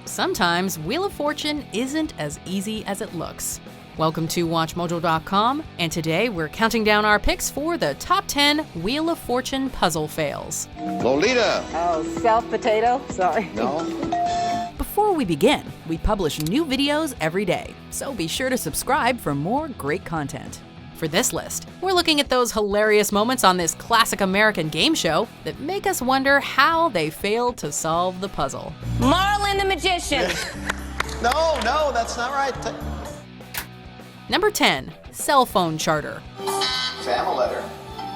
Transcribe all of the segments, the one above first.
sometimes Wheel of Fortune isn't as easy as it looks. Welcome to WatchMojo.com, and today we're counting down our picks for the top 10 Wheel of Fortune puzzle fails. Lolita. Oh, self potato? Sorry. No. Before we begin, we publish new videos every day, so be sure to subscribe for more great content. For this list, we're looking at those hilarious moments on this classic American game show that make us wonder how they failed to solve the puzzle. Marlin the Magician. No, that's not right. Number 10, cell phone charter. Sam, a letter.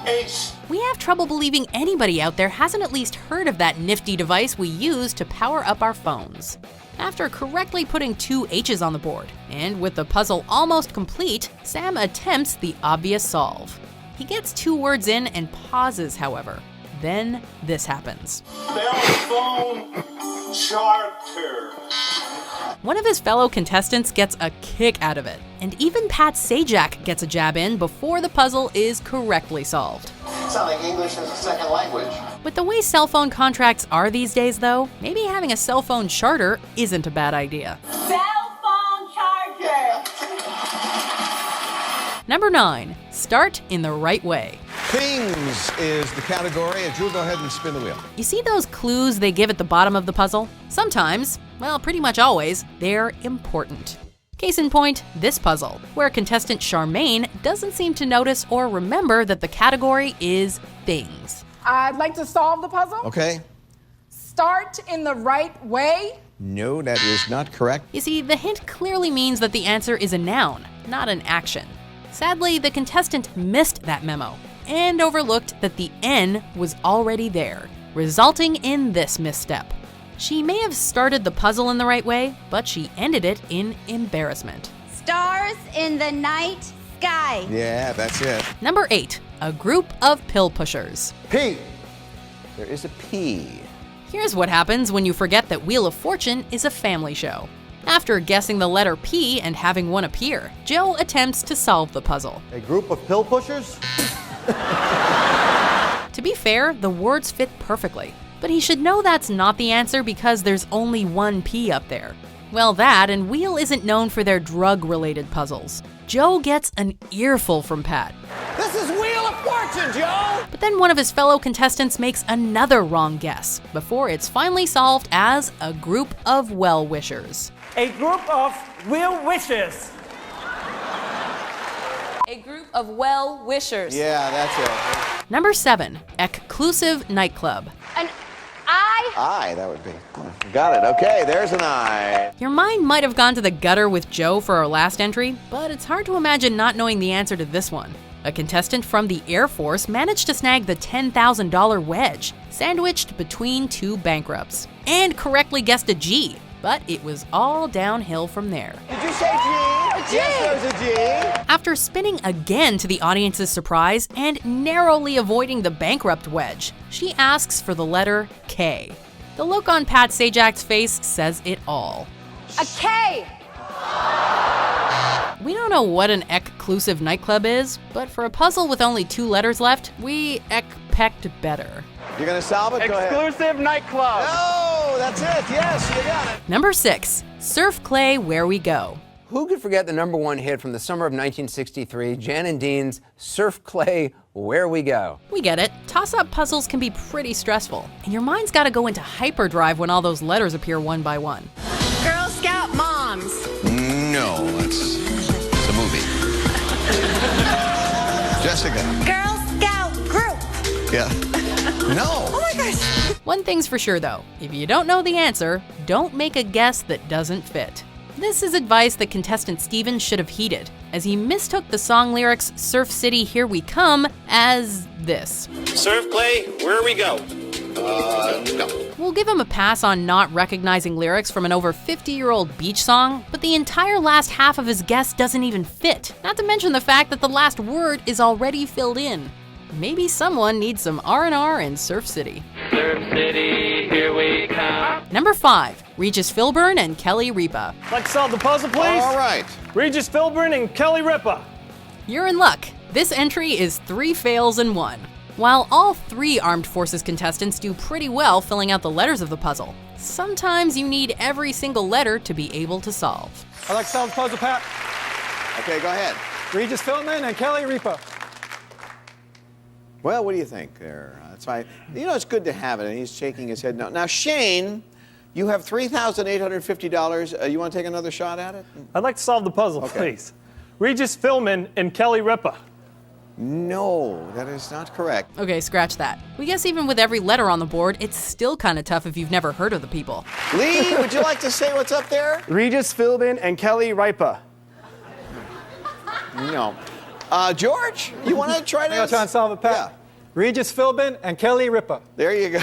H. We have trouble believing anybody out there hasn't at least heard of that nifty device we use to power up our phones. After correctly putting 2 H's on the board, and with the puzzle almost complete, Sam attempts the obvious solve. He gets 2 words in and pauses, however. Then this happens. Cell phone charter. One of his fellow contestants gets a kick out of it, and even Pat Sajak gets a jab in before the puzzle is correctly solved. Sound like English as a second language. With the way cell phone contracts are these days, though, maybe having a cell phone charter isn't a bad idea. Cell phone charger. Number 9, start in the right way. Things is the category, and Drew, go ahead and spin the wheel. You see those clues they give at the bottom of the puzzle? Sometimes, well, pretty much always, they're important. Case in point, this puzzle, where contestant Charmaine doesn't seem to notice or remember that the category is things. I'd like to solve the puzzle. Okay. Start in the right way. No, that is not correct. You see, the hint clearly means that the answer is a noun, not an action. Sadly, the contestant missed that memo and overlooked that the N was already there, resulting in this misstep. She may have started the puzzle in the right way, but she ended it in embarrassment. Stars in the night sky. Yeah, that's it. Number 8, a group of pill pushers. P. There is a P. Here's what happens when you forget that Wheel of Fortune is a family show. After guessing the letter P and having one appear, Joe attempts to solve the puzzle. A group of pill pushers? To be fair, the words fit perfectly, but he should know that's not the answer because there's only one P up there. Well, that and Wheel isn't known for their drug-related puzzles. Joe gets an earful from Pat. This is Wheel of Fortune, Joe! But then one of his fellow contestants makes another wrong guess before it's finally solved as a group of well-wishers. A group of will wishes. A group of well-wishers. Yeah, that's it. Number 7, Ekclusive Nightclub. An I. I, that would be. Got it. Okay, there's an I. Your mind might have gone to the gutter with Joe for our last entry, but it's hard to imagine not knowing the answer to this one. A contestant from the Air Force managed to snag the $10,000 wedge, sandwiched between 2 bankrupts, and correctly guessed a G, but it was all downhill from there. Did you say G? Yes, there's a G. After spinning again to the audience's surprise and narrowly avoiding the bankrupt wedge, she asks for the letter K. The look on Pat Sajak's face says it all. A K. We don't know what an Ekclusive Nightclub is, but for a puzzle with only 2 letters left, we ek-pecked better. You're going to solve it? Go ahead. Exclusive Nightclub. No, that's it. Yes, you got it. Number 6, Surf Clay Where We Go. Who could forget the #1 hit from the summer of 1963, Jan and Dean's Surf Clay, Where We Go? We get it. Toss-up puzzles can be pretty stressful, and your mind's got to go into hyperdrive when all those letters appear one by one. Girl Scout moms. No, it's a movie. Jessica. Girl Scout group. Yeah. No. Oh my gosh. One thing's for sure, though. If you don't know the answer, don't make a guess that doesn't fit. This is advice that contestant Steven should have heeded, as he mistook the song lyrics Surf City Here We Come as this. Surf Clay, where we go? No. We'll give him a pass on not recognizing lyrics from an over 50-year-old beach song, but the entire last half of his guess doesn't even fit, not to mention the fact that the last word is already filled in. Maybe someone needs some R&R in Surf City. Surf City, here we come. Number 5, Regis Philburn and Kelly Reepa. Like to solve the puzzle, please? All right. Regis Philburn and Kelly Reepa. You're in luck. This entry is 3 fails in 1. While all 3 Armed Forces contestants do pretty well filling out the letters of the puzzle, Sometimes you need every single letter to be able to solve. I'd like to solve the puzzle, Pat. Okay, go ahead. Regis Philburn and Kelly Reepa. Well, what do you think there? That's fine. You know, it's good to have it, and he's shaking his head no. Now, Shane, you have $3,850. You want to take another shot at it? I'd like to solve the puzzle, Okay. please. Regis Philburn and Kelly Reepa. No, that is not correct. Okay, scratch that. We guess even with every letter on the board, it's still kind of tough if you've never heard of the people. Lee, would you like to say what's up there? Regis Philburn and Kelly Reepa. No. George, you want to try to? I'll try and solve it, Pat. Yeah. Regis Philburn and Kelly Reepa. There you go.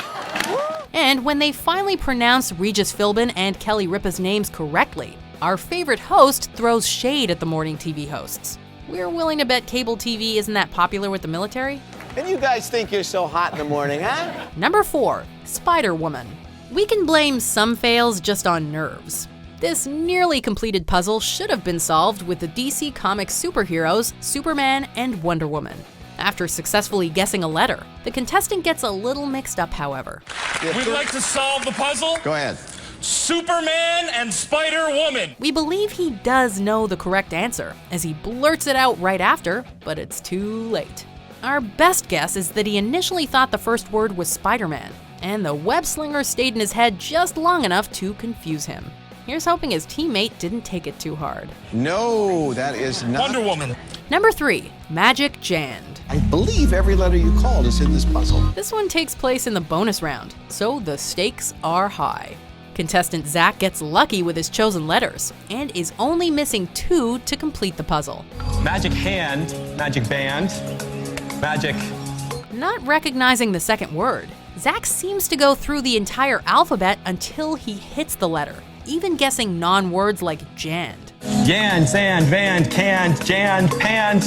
And when they finally pronounce Regis Philburn and Kelly Ripa's names correctly, our favorite host throws shade at the morning TV hosts. We're willing to bet cable TV isn't that popular with the military. And you guys think you're so hot in the morning, huh? Number 4, SpiderWoman. We can blame some fails just on nerves. This nearly completed puzzle should have been solved with the DC Comics superheroes Superman and Wonder Woman. After successfully guessing a letter, the contestant gets a little mixed up, however. We'd like to solve the puzzle. Go ahead. Superman and Spider-Woman. We believe he does know the correct answer, as he blurts it out right after, but it's too late. Our best guess is that he initially thought the first word was Spider-Man, and the web slinger stayed in his head just long enough to confuse him. Here's hoping his teammate didn't take it too hard. No, that is not. Wonder Woman. Number 3, Magic Jand. I believe every letter you called is in this puzzle. This one takes place in the bonus round, so the stakes are high. Contestant Zach gets lucky with his chosen letters, and is only missing 2 to complete the puzzle. Magic hand, magic band, magic. Not recognizing the second word, Zach seems to go through the entire alphabet until he hits the letter, even guessing non-words like jand. Yan, sand, vand, canned, jand, panned,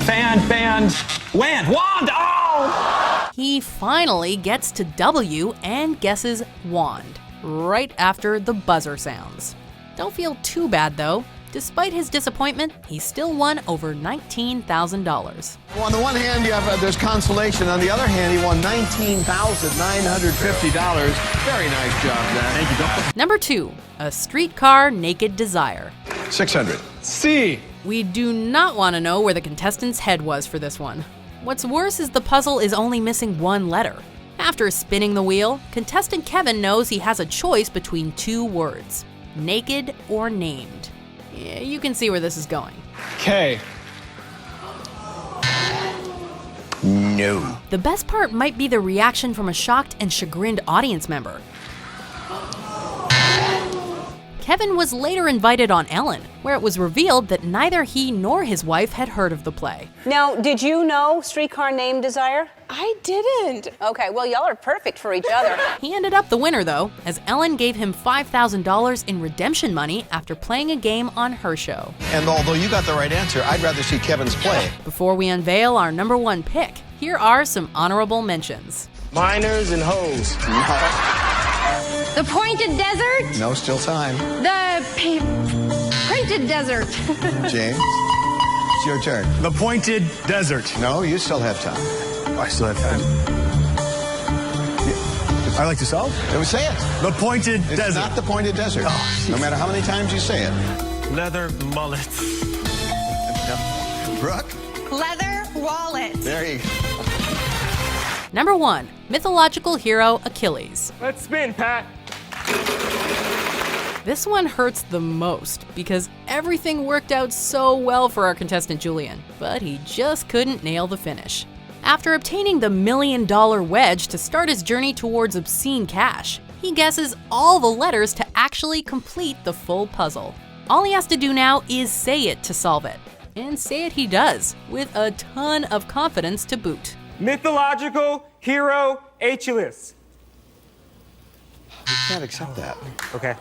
fanned, band, land, wand, oh! He finally gets to W and guesses wand, right after the buzzer sounds. Don't feel too bad though. Despite his disappointment, he still won over $19,000. Well, on the one hand, you have there's consolation. On the other hand, he won $19,950. Very nice job, Zach. Thank you, Doctor. Number 2, A Streetcar Naked Desire. 600. C. We do not want to know where the contestant's head was for this one. What's worse is the puzzle is only missing 1 letter. After spinning the wheel, contestant Kevin knows he has a choice between 2 words, naked or named. Yeah, you can see where this is going. K. No. The best part might be the reaction from a shocked and chagrined audience member. Kevin was later invited on Ellen, where it was revealed that neither he nor his wife had heard of the play. Now, did you know Streetcar Named Desire? I didn't. Okay, well, y'all are perfect for each other. He ended up the winner though, as Ellen gave him $5,000 in redemption money after playing a game on her show. And although you got the right answer, I'd rather see Kevin's play. Before we unveil our number 1 pick, here are some honorable mentions. Miners and hoes. The Pointed Desert. No, still time. The Printed Desert. James, it's your turn. The Pointed Desert. No, you still have time. I still have time. I like to solve. Say it. The Pointed It's Desert. not the Pointed Desert. Oh, no matter how many times you say it. Leather mullets. Brooke, Leather Wallet. there you go. Number 1, mythological hero Achilles. Let's spin, Pat. This one hurts the most because everything worked out so well for our contestant Julian, but he just couldn't nail the finish. After obtaining the $1 million wedge to start his journey towards obscene cash, he guesses all the letters to actually complete the full puzzle. All he has to do now is say it to solve it. And say it he does, with a ton of confidence to boot. Mythological hero Achilles. You can't accept that. Okay.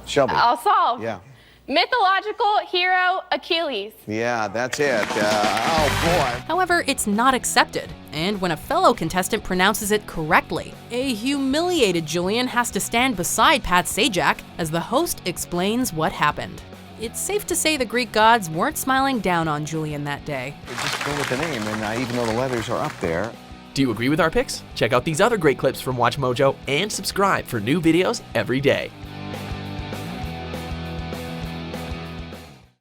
Shelby. I'll solve. Yeah. Mythological hero Achilles. Yeah, that's it. Oh, boy. However, it's not accepted, and when a fellow contestant pronounces it correctly, a humiliated Julian has to stand beside Pat Sajak as the host explains what happened. It's safe to say the Greek gods weren't smiling down on Julian that day. Just go with the name, and even though the letters are up there, Do you agree with our picks? Check out these other great clips from WatchMojo and subscribe for new videos every day.